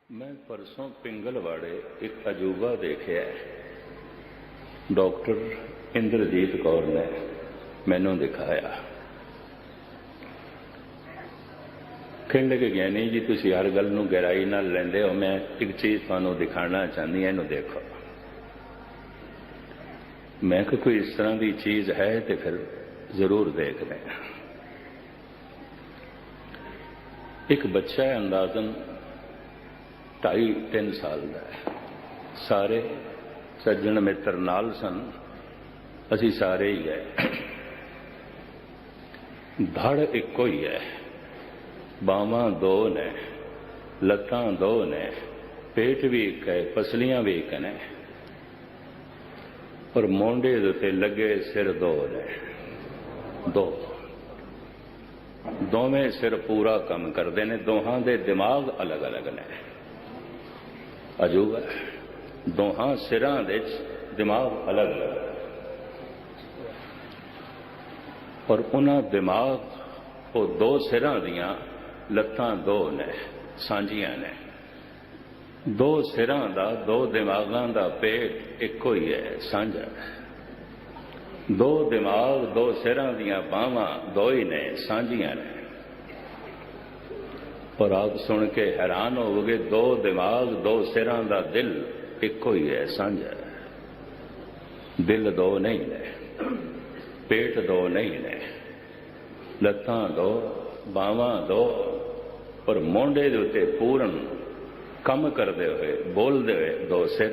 मैं परसों पिंगलवाड़े एक अजूबा देखिया। डॉक्टर इंद्रजीत कौर ने मैनू दिखाया। कहने लगे ज्ञानी जी तुसी हर गल नूं गहराई नाल लैंदे हो, मैं एक चीज़ तुहानूं दिखाना चाहती हूं, इहनूं देखो। मैं कि कोई इस तरह की चीज़ है तो फिर जरूर देखते हैं। एक बच्चा है, अंदाजन 2.5-3 साल का है। सारे सज्जन मित्र नाल सन, असी सारे ही है। धड़ एको ही है, बावां 2 ने, लत्तां 2 ने, पेट भी एक है, पसलियां भी एक ने, और मोंडे दे उत्ते लगे सिर 2 ने। 2 दोवें सिर पूरा काम करते हैं। दोहां दे दिमाग अलग अलग ने। अजूबा दोहां सिरां दे दिमाग अलग अलग, और उन्हां दिमाग वो 2 सिरां दियां लत्तां 2 ने, सांझियां ने। 2 सिरां दा 2 दिमागां दा पेट एको ही है, सांझा। 2 दिमाग 2 सिरां दियां बाहां 2 ही ने, सांझियां ने। और आप सुन के हैरान होगे, 2 दिमाग 2 सिरां दा दिल एको ही है, सांझा। दिल 2 नहीं ने, पेट 2 नहीं ने, लत्तां 2, बाहां 2, और मोंडे दे उत्ते पूर्ण कम करते हुए, बोलते हुए 2 सिर।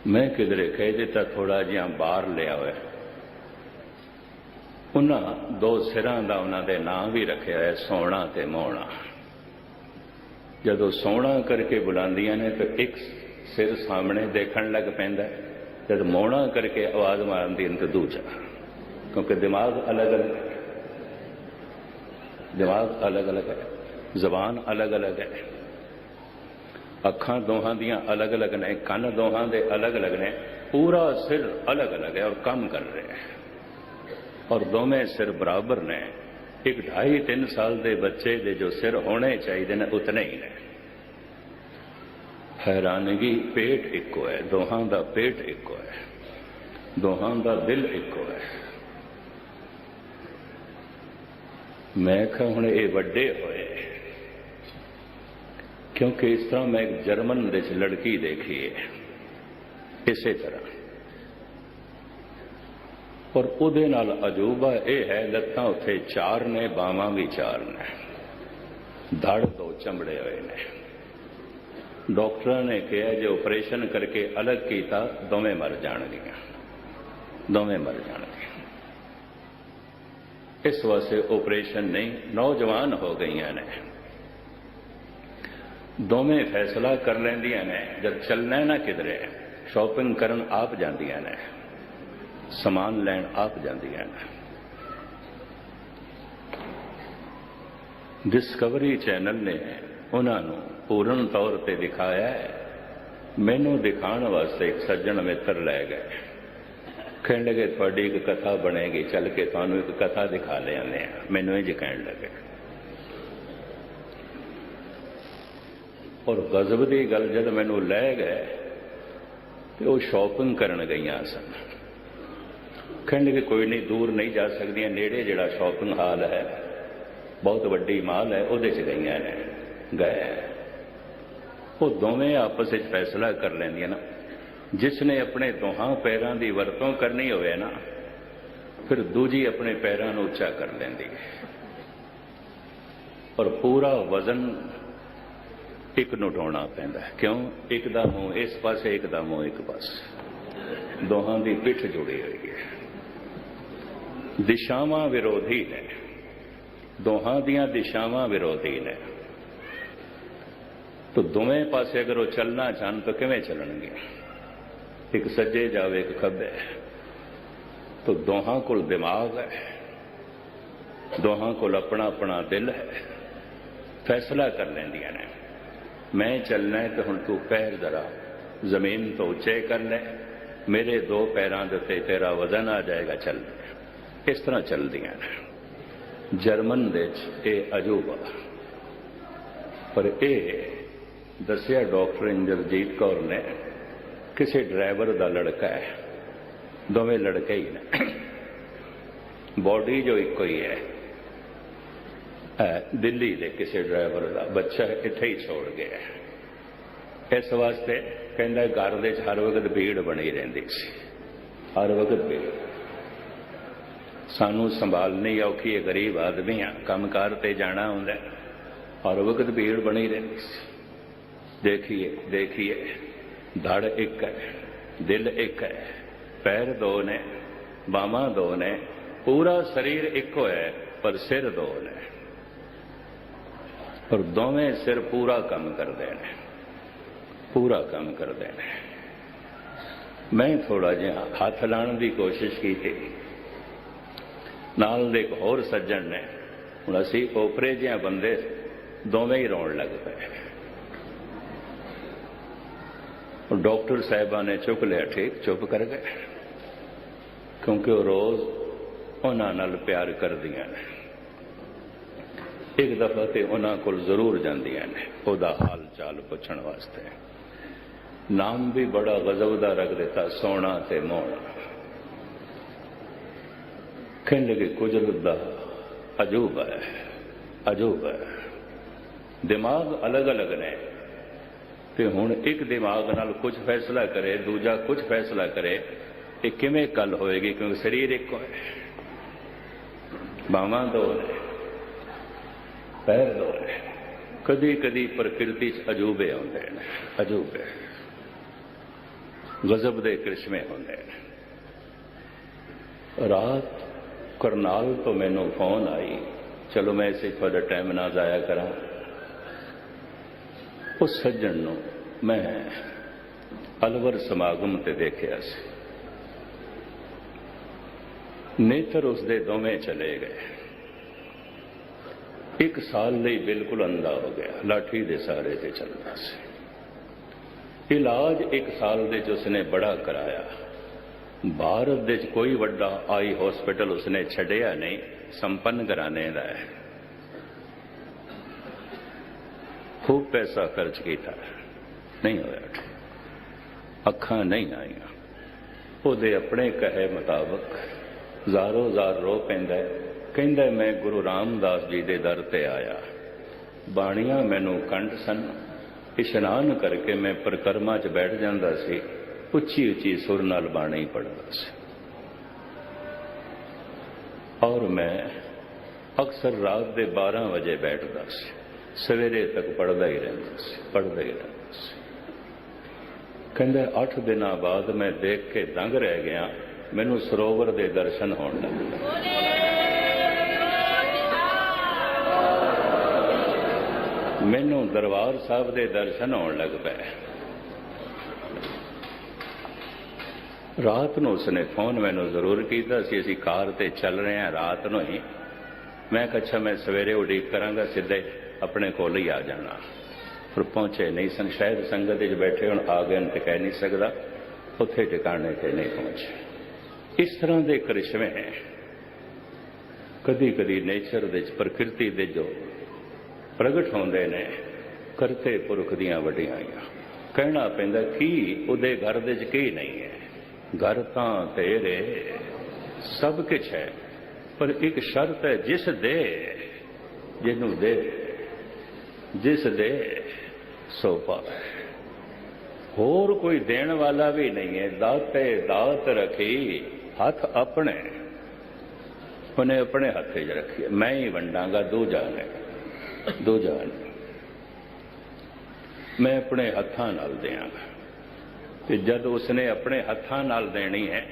मैं किधरे कह दिता थोड़ा जिहा बाहर लिया हुआ। उन्हां 2 सिरां दा उन्हां दे नाम भी रखिया है, सोना ते मोहना। जदों सोना करके बुलांदियां ने तो एक सिर सामने देखण लग पैंदा है, जब मोहना करके आवाज मारदी तो दूजा, क्योंकि दिमाग अलग अलग है। दिमाग अलग अलग है, जबान अलग अलग है, अखां दोहां दियां अलग अलग ने, कन दोहां दे अलग अलग ने, पूरा सिर अलग अलग है और काम कर रहे हैं। और दोवें सिर बराबर ने। एक 2.5-3 साल के बच्चे दे जो सिर होने चाहिए ने उतने ही ने। हैरानगी, पेट एको है, दोहां दा पेट एको है, दोहां दा दिल एको है। मैं कहा हुण ये वड्डे होए, क्योंकि इस तरह मैं एक जर्मन विच लड़की देखी है इसे तरह। और उहदे नाल अजूबा यह है, लत्तां उत्थे 4 ने, बावां भी 4 ने, धड़ 2 चमड़े हुए ने। डॉक्टर ने कहा जो ऑपरेशन करके अलग किया दोवें मर जाणगियां, दोवें मर जाणगियां। इस वास्ते ऑपरेशन नहीं, नौजवान हो गई ने। दोवें फैसला कर लैंदियां ने, जब चलना ना किधरे, शॉपिंग करन आप जांदियां ने, समान लैन आप जांदियां ने। डिस्कवरी चैनल ने उन्होंने पूर्ण तौर पर दिखाया है। मैनू दिखाने वास्ते एक सज्जन मित्र लै गए। कहने लगे थोड़ी एक कथा बनेगी, चल के थानू एक कथा दिखा ले आने। मैनू इंज कहने लगे। और गजब की गल, जब मैनू लै गए तो वो शॉपिंग करन गईयां सन। कहने लगे कोई नहीं, दूर नहीं जा सकदियां, नेड़े जिहड़ा शॉपिंग हाल है, बहुत वड्डी माल है, उहदे च गईयां ने। गए वो दोवें आपस में फैसला कर लैंदियां ना। जिसने अपने दोहां पैरां की वरतों करनी होवे ना, फिर दूजी अपने पैरां नूं उच्चा कर लैंदी है, और पूरा वजन एक नूं ढोना पैंदा है। क्यों? एक दा मूँह इस पासे, एक दा मूँह एक पासे, दोहां की पिठ जुड़ी हुई है। दिशावां विरोधी ने, दोहां दियां दिशावां विरोधी ने। तो दोवें पासे अगर वो चलना चाहन तो किवें चलणगे? एक सज्जे जावे, एक खब्बे। तो दोहां कोल दिमाग है, दोहां कोल अपना अपना दिल है, फैसला कर लैंदियां ने। मैं चलना है तो हुण तू पैर जरा जमीन तो उच्चे कर ले, मेरे 2 पैरां दे उत्ते तेरा वजन आ जाएगा, चल। इस तरह चलदियां ने। ਜਰਮਨ ਦੇ ਵਿੱਚ ਇਹ ਅਜੂਬਾ। ਪਰ ਇਹ ਦੱਸਿਆ ਡਾਕਟਰ ਇੰਦਰਜੀਤ ਕੌਰ ਨੇ, ਕਿਸੇ ਡਰਾਈਵਰ ਦਾ ਲੜਕਾ ਹੈ, ਦੋਵੇਂ ਲੜਕੇ ਹੀ ਨੇ, ਬੋਡੀ ਜੋ ਇੱਕੋ ਹੀ ਹੈ। ਦਿੱਲੀ ਦੇ ਕਿਸੇ ਡਰਾਈਵਰ ਦਾ ਬੱਚਾ ਇੱਥੇ ਹੀ ਛੋੜ ਗਿਆ। ਇਸ ਵਾਸਤੇ ਕਹਿੰਦਾ ਘਰ ਦੇ ਵਿੱਚ ਹਰ ਵਕਤ ਭੀੜ ਬਣੀ ਰਹਿੰਦੀ ਸੀ, ਹਰ ਵਕਤ ਭੀੜ। ਸਾਨੂੰ ਸੰਭਾਲਣੀ ਔਖੀ ਹੈ, ਗਰੀਬ ਆਦਮੀ ਆ, ਕੰਮਕਾਰ ਤੇ ਜਾਣਾ ਹੁੰਦਾ, ਹਰ ਵਕਤ ਭੀੜ ਬਣੀ ਰਹਿੰਦੀ ਸੀ। ਦੇਖੀਏ ਧੜ ਇੱਕ ਹੈ, ਦਿਲ ਇੱਕ ਹੈ, ਪੈਰ ਦੋ ਨੇ, ਬਾਹਾਂ ਦੋ ਨੇ, ਪੂਰਾ ਸਰੀਰ ਇੱਕੋ ਹੈ, ਪਰ ਸਿਰ ਦੋ ਨੇ। ਪਰ ਦੋਵੇਂ ਸਿਰ ਪੂਰਾ ਕੰਮ ਕਰਦੇ ਨੇ, ਪੂਰਾ ਕੰਮ ਕਰਦੇ ਨੇ। ਮੈਂ ਥੋੜਾ ਜਿਹਾ ਹੱਥ ਲਾਉਣ ਦੀ ਕੋਸ਼ਿਸ਼ ਕੀਤੀ, ਨਾਲ ਦੇ ਇੱਕ ਹੋਰ ਸੱਜਣ ਨੇ। ਹੁਣ ਅਸੀਂ ਓਪਰੇ ਜਿਹਾ ਬੰਦੇ ਦੋਵੇਂ ਹੀ ਰੋਣ ਲੱਗ ਪਏ। ਡਾਕਟਰ ਸਾਹਿਬਾਂ ਨੇ ਚੁੱਕ ਲਿਆ, ਠੀਕ, ਚੁੱਪ ਕਰ ਗਏ, ਕਿਉਂਕਿ ਉਹ ਰੋਜ਼ ਉਹਨਾਂ ਨਾਲ ਪਿਆਰ ਕਰਦੀਆਂ ਨੇ। ਇੱਕ ਦਫਾ ਤੇ ਉਹਨਾਂ ਕੋਲ ਜ਼ਰੂਰ ਜਾਂਦੀਆਂ ਨੇ ਉਹਦਾ ਹਾਲ ਚਾਲ ਪੁੱਛਣ ਵਾਸਤੇ। ਨਾਮ ਵੀ ਬੜਾ ਗਜ਼ਬ ਦਾ ਰੱਖ ਦਿੱਤਾ, ਸੋਹਣਾ ਤੇ ਮੋਹਣਾ। ਕਹਿਣ ਲੱਗੇ ਕੁਦਰਤ ਦਾ ਅਜੂਬਾ ਹੈ, ਅਜੂਬਾ ਹੈ। ਦਿਮਾਗ ਅਲੱਗ ਅਲੱਗ ਨੇ, ਤੇ ਹੁਣ ਇੱਕ ਦਿਮਾਗ ਨਾਲ ਕੁਝ ਫੈਸਲਾ ਕਰੇ, ਦੂਜਾ ਕੁਝ ਫੈਸਲਾ ਕਰੇ, ਇਹ ਕਿਵੇਂ ਗੱਲ ਹੋਏਗੀ? ਕਿਉਂਕਿ ਸਰੀਰ ਇੱਕੋ ਹੈ, ਬਾਹਾਂ ਦੋ ਨੇ, ਪੈਰ ਦੋ ਨੇ। ਕਦੀ ਕਦੀ ਪ੍ਰਕਿਰਤੀ 'ਚ ਅਜੂਬੇ ਆਉਂਦੇ ਨੇ, ਅਜੂਬੇ, ਗਜ਼ਬ ਦੇ ਕ੍ਰਿਸ਼ਮੇ ਹੁੰਦੇ ਨੇ। ਰਾਤ ਕਰਨਾਲ ਤੋਂ ਮੈਨੂੰ ਫੋਨ ਆਈ, ਚਲੋ ਮੈਂ ਇਸੇ ਤੁਹਾਡਾ ਟਾਈਮ ਨਾ ਜ਼ਾਇਆ ਕਰਾਂ। ਉਸ ਸੱਜਣ ਨੂੰ ਮੈਂ ਅਲਵਰ ਸਮਾਗਮ ਤੇ ਦੇਖਿਆ ਸੀ। ਨੇਤਰ ਉਸਦੇ ਦੋਵੇਂ ਚਲੇ ਗਏ। 1 ਸਾਲ ਲਈ ਬਿਲਕੁਲ ਅੰਧਾ ਹੋ ਗਿਆ, ਲਾਠੀ ਦੇ ਸਹਾਰੇ ਤੇ ਚੱਲਦਾ ਸੀ। ਇਲਾਜ 1 ਸਾਲ ਦੇ 'ਚ ਉਸਨੇ ਬੜਾ ਕਰਾਇਆ। ਭਾਰਤ ਦੇ 'ਚ ਕੋਈ ਵੱਡਾ ਆਈ ਹਸਪੀਟਲ ਉਸਨੇ ਛੱਡਿਆ ਨਹੀਂ, ਸੰਪੰਨ ਘਰਾਣੇ ਦਾ ਹੈ। खूब पैसा खर्च किया, नहीं होया, अखां नहीं आईयां। ਉਹਦੇ अपने कहे मुताबिक ਜ਼ਾਰੋ ਜ਼ਾਰ रो पैंदा, ਕਹਿੰਦਾ मैं गुरु रामदास जी ਦੇ ਦਰ ਤੇ ਆਇਆ, ਬਾਣੀਆਂ ਮੈਨੂੰ ਕੰਠ ਸਨ, ਇਸ਼ਨਾਨ ਕਰਕੇ ਮੈਂ ਪਰਿਕਰਮਾ 'ਚ ਬੈਠ ਜਾਂਦਾ ਸੀ, ਉੱਚੀ ਉੱਚੀ ਸੁਰ ਨਾਲ ਬਾਣੀ ਪੜ੍ਹਦਾ ਸੀ, ਔਰ ਮੈਂ ਅਕਸਰ ਰਾਤ ਦੇ 12 ਵਜੇ ਬੈਠਦਾ ਸੀ, ਸਵੇਰੇ ਤੱਕ ਪੜ੍ਹਦਾ ਹੀ ਰਹਿੰਦਾ ਸੀ, ਪੜ੍ਹਦਾ ਹੀ ਰਹਿੰਦਾ ਸੀ। ਕਹਿੰਦਾ 8 ਦਿਨਾਂ ਬਾਅਦ ਮੈਂ ਦੇਖ ਕੇ ਦੰਗ ਰਹਿ ਗਿਆ, ਮੈਨੂੰ ਸਰੋਵਰ ਦੇ ਦਰਸ਼ਨ ਹੋਣ ਲੱਗੇ। ਮੈਨੂੰ ਦਰਬਾਰ ਸਾਹਿਬ ਦੇ ਦਰਸ਼ਨ ਹੋਣ ਲੱਗ ਪਏ। ਰਾਤ ਨੂੰ ਉਸਨੇ ਫੋਨ ਮੈਨੂੰ ਜ਼ਰੂਰ ਕੀਤਾ ਸੀ, ਅਸੀਂ ਕਾਰ ਤੇ ਚੱਲ ਰਹੇ ਹਾਂ ਰਾਤ ਨੂੰ ਹੀ। ਮੈਂ ਕਿਹਾ ਅੱਛਾ, ਮੈਂ ਸਵੇਰੇ ਉਡੀਕ ਕਰਾਂਗਾ, ਸਿੱਧੇ ਆਪਣੇ ਕੋਲ ਹੀ ਆ ਜਾਣਾ। ਪਰ ਪਹੁੰਚੇ ਨਹੀਂ ਸਨ, ਸ਼ਾਇਦ ਸੰਗਤ ਵਿੱਚ ਬੈਠੇ ਹੁਣ ਆ ਗਏ ਤੇ ਕਹਿ ਨਹੀਂ ਸਕਦਾ, ਉੱਥੇ ਟਿਕਾਣੇ ਤੇ ਨਹੀਂ ਪਹੁੰਚੇ। ਇਸ ਤਰ੍ਹਾਂ ਦੇ ਕਰਿਸ਼ਮੇ ਕਦੀ ਕਦੀ ਨੇਚਰ ਦੇ ਵਿੱਚ, ਪ੍ਰਕਿਰਤੀ ਦੇ ਜੋ ਪ੍ਰਗਟ ਹੁੰਦੇ ਨੇ, ਕਰਤੇ ਪੁਰਖ ਦੀਆਂ ਵਡਿਆਈਆਂ। ਕਹਿਣਾ ਪੈਂਦਾ ਕੀ ਉਹਦੇ ਘਰ ਦੇ 'ਚ ਕੀ ਨਹੀਂ ਹੈ। ਘਰ ਤਾਂ ਤੇਰੇ ਸਭ ਕੁਝ ਹੈ, ਪਰ ਇੱਕ ਸ਼ਰਤ ਹੈ, ਜਿਸ ਦੇ, ਜਿਹਨੂੰ ਦੇ, ਜਿਸ ਦੇ ਸੋ ਪਾਵੇ। ਹੋਰ ਕੋਈ ਦੇਣ ਵਾਲਾ ਵੀ ਨਹੀਂ ਹੈ। ਦਾਤੇ ਦਾਤ ਰੱਖੀ ਹੱਥ ਆਪਣੇ, ਉਹਨੇ ਆਪਣੇ ਹੱਥ 'ਚ ਰੱਖੀ, ਮੈਂ ਹੀ ਵੰਡਾਂਗਾ, ਦੂਜਾ ਨਹੀਂ, ਦੂਜਾ ਨਹੀਂ, ਮੈਂ ਆਪਣੇ ਹੱਥਾਂ ਨਾਲ ਦਿਆਂਗਾ। ਤੇ ਜਦ ਉਸਨੇ ਆਪਣੇ ਹੱਥਾਂ ਨਾਲ ਦੇਣੀ ਹੈ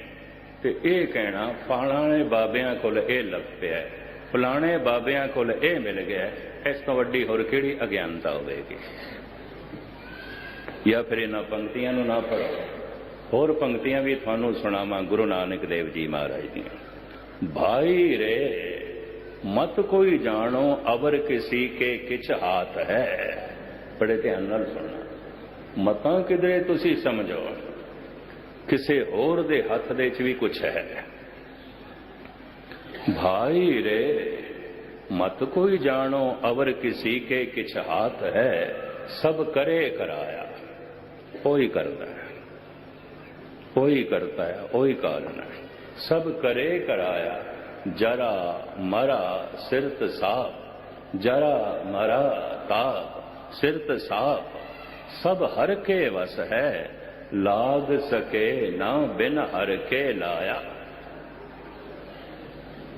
ਤੇ ਇਹ ਕਹਿਣਾ ਫਲਾਣੇ ਬਾਬਿਆਂ ਕੋਲ ਇਹ ਲੱਭ ਪਿਆ, ਫਲਾਣੇ ਬਾਬਿਆਂ ਕੋਲ ਇਹ ਮਿਲ ਗਿਆ, ਇਸ ਤੋਂ ਵੱਡੀ ਹੋਰ ਕਿਹੜੀ ਅਗਿਆਨਤਾ ਹੋਵੇਗੀ। ਜਾਂ ਫਿਰ ਇਹਨਾਂ ਪੰਕਤੀਆਂ ਨੂੰ ਨਾ ਪੜੋ, ਹੋਰ ਪੰਕਤੀਆਂ ਵੀ ਤੁਹਾਨੂੰ ਸੁਣਾਵਾਂ ਗੁਰੂ ਨਾਨਕ ਦੇਵ ਜੀ ਮਹਾਰਾਜ ਦੀਆਂ। ਭਾਈ ਰੇ ਮਤ ਕੋਈ ਜਾਣੋ ਅਵਰ ਕਿਸੀ ਕੇ ਕਿਛ ਹਾਥ ਹੈ। ਬੜੇ ਧਿਆਨ ਨਾਲ ਸੁਣਨਾ। ਮਤਾਂ ਕਿਧਰੇ ਤੁਸੀਂ ਸਮਝੋ, ਕਿਸੇ ਹੋਰ ਦੇ ਹੱਥ ਦੇ 'ਚ ਵੀ ਕੁਛ ਹੈ। ਭਾਈ ਰੇ मत कोई जानो अवर किसी के किछ हाथ है, सब करे कराया। कोई करता है, कोई करता है, कोई कारण है, सब करे कराया। जरा मरा सिरत साप, जरा मरा ताप सिरत साप, सब हर के वस है, लाग सके ना बिन हर के लाया।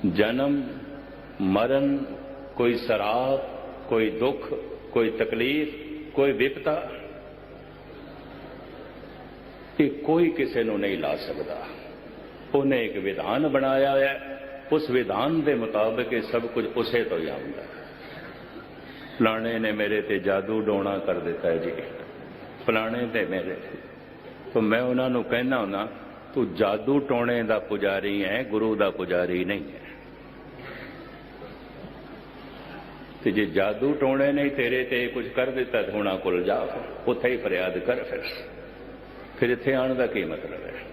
जन्म मरण, कोई सराप, कोई दुख, कोई तकलीफ, कोई विपता, ये कोई किसी को नहीं ला सकता। उन्हें एक विधान बनाया है, उस विधान के मुताबिक ये सब कुछ उसे तो ही आता है। फलाने ने मेरे ते जादू डोना कर दिता है जी, फलाने ते मेरे, तो मैं उन्होंने कहना होना तू जादू टोने का पुजारी है, गुरु का पुजारी नहीं है। तो जे जादू टोने ने तेरे ते कुछ कर दिता तो हुणा कोल जा, उत्थे ही फरियाद कर। फिर इत्थे आने का की मतलब है?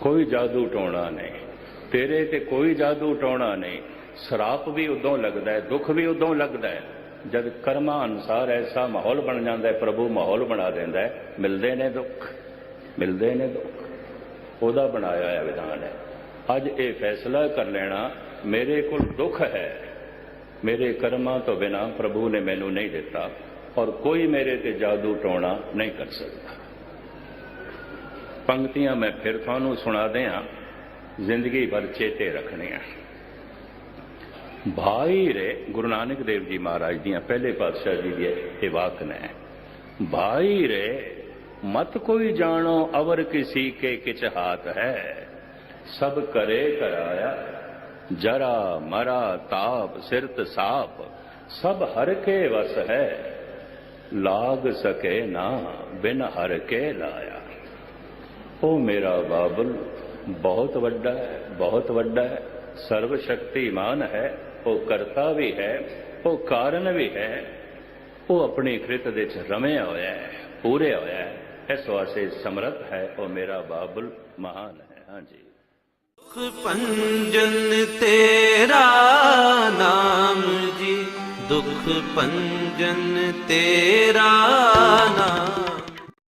कोई जादू टोना नहीं तेरे ते, कोई जादू टोना नहीं। सराप भी उदों लगता है, दुख भी उदों लगता है जब कर्मा अनुसार ऐसा माहौल बन जाता है, प्रभु माहौल बना देता है, मिलते ने दुख, मिलते ने दुख। ओदा बनाया है विधान है। अज ये फैसला कर लेना मेरे को दुख है, मेरे कर्मा तो बिना प्रभु ने मैनू नहीं दिता, और कोई मेरे ते जादू टोना नहीं कर सकता। पंक्तियां मैं फिर थानू सुना दें, जिंदगी भर चेते रखने। भाई रे, गुरु नानक देव जी महाराज दियां पहले पातशाह जी की ये वाक ने, भाई रे मत कोई जानो अवर किसी के किछ हाथ है, सब करे कराया। जरा मरा ताप सिरत साप, सब हर के वस है, लाग सके ना बिन हर के लाया। ओ मेरा बाबुल बहुत वड्डा है, बहुत वड्डा है, सर्वशक्तिमान है, वो करता भी है, वो कारण भी है, वो अपनी कृत दे च रमिया होया है, पूरे होया है, इस वास्ते समर्थ है। वो मेरा बाबुल महान है। हाँ जी। दुख पंजन तेरा नाम जी, दुख पंजन तेरा नाम।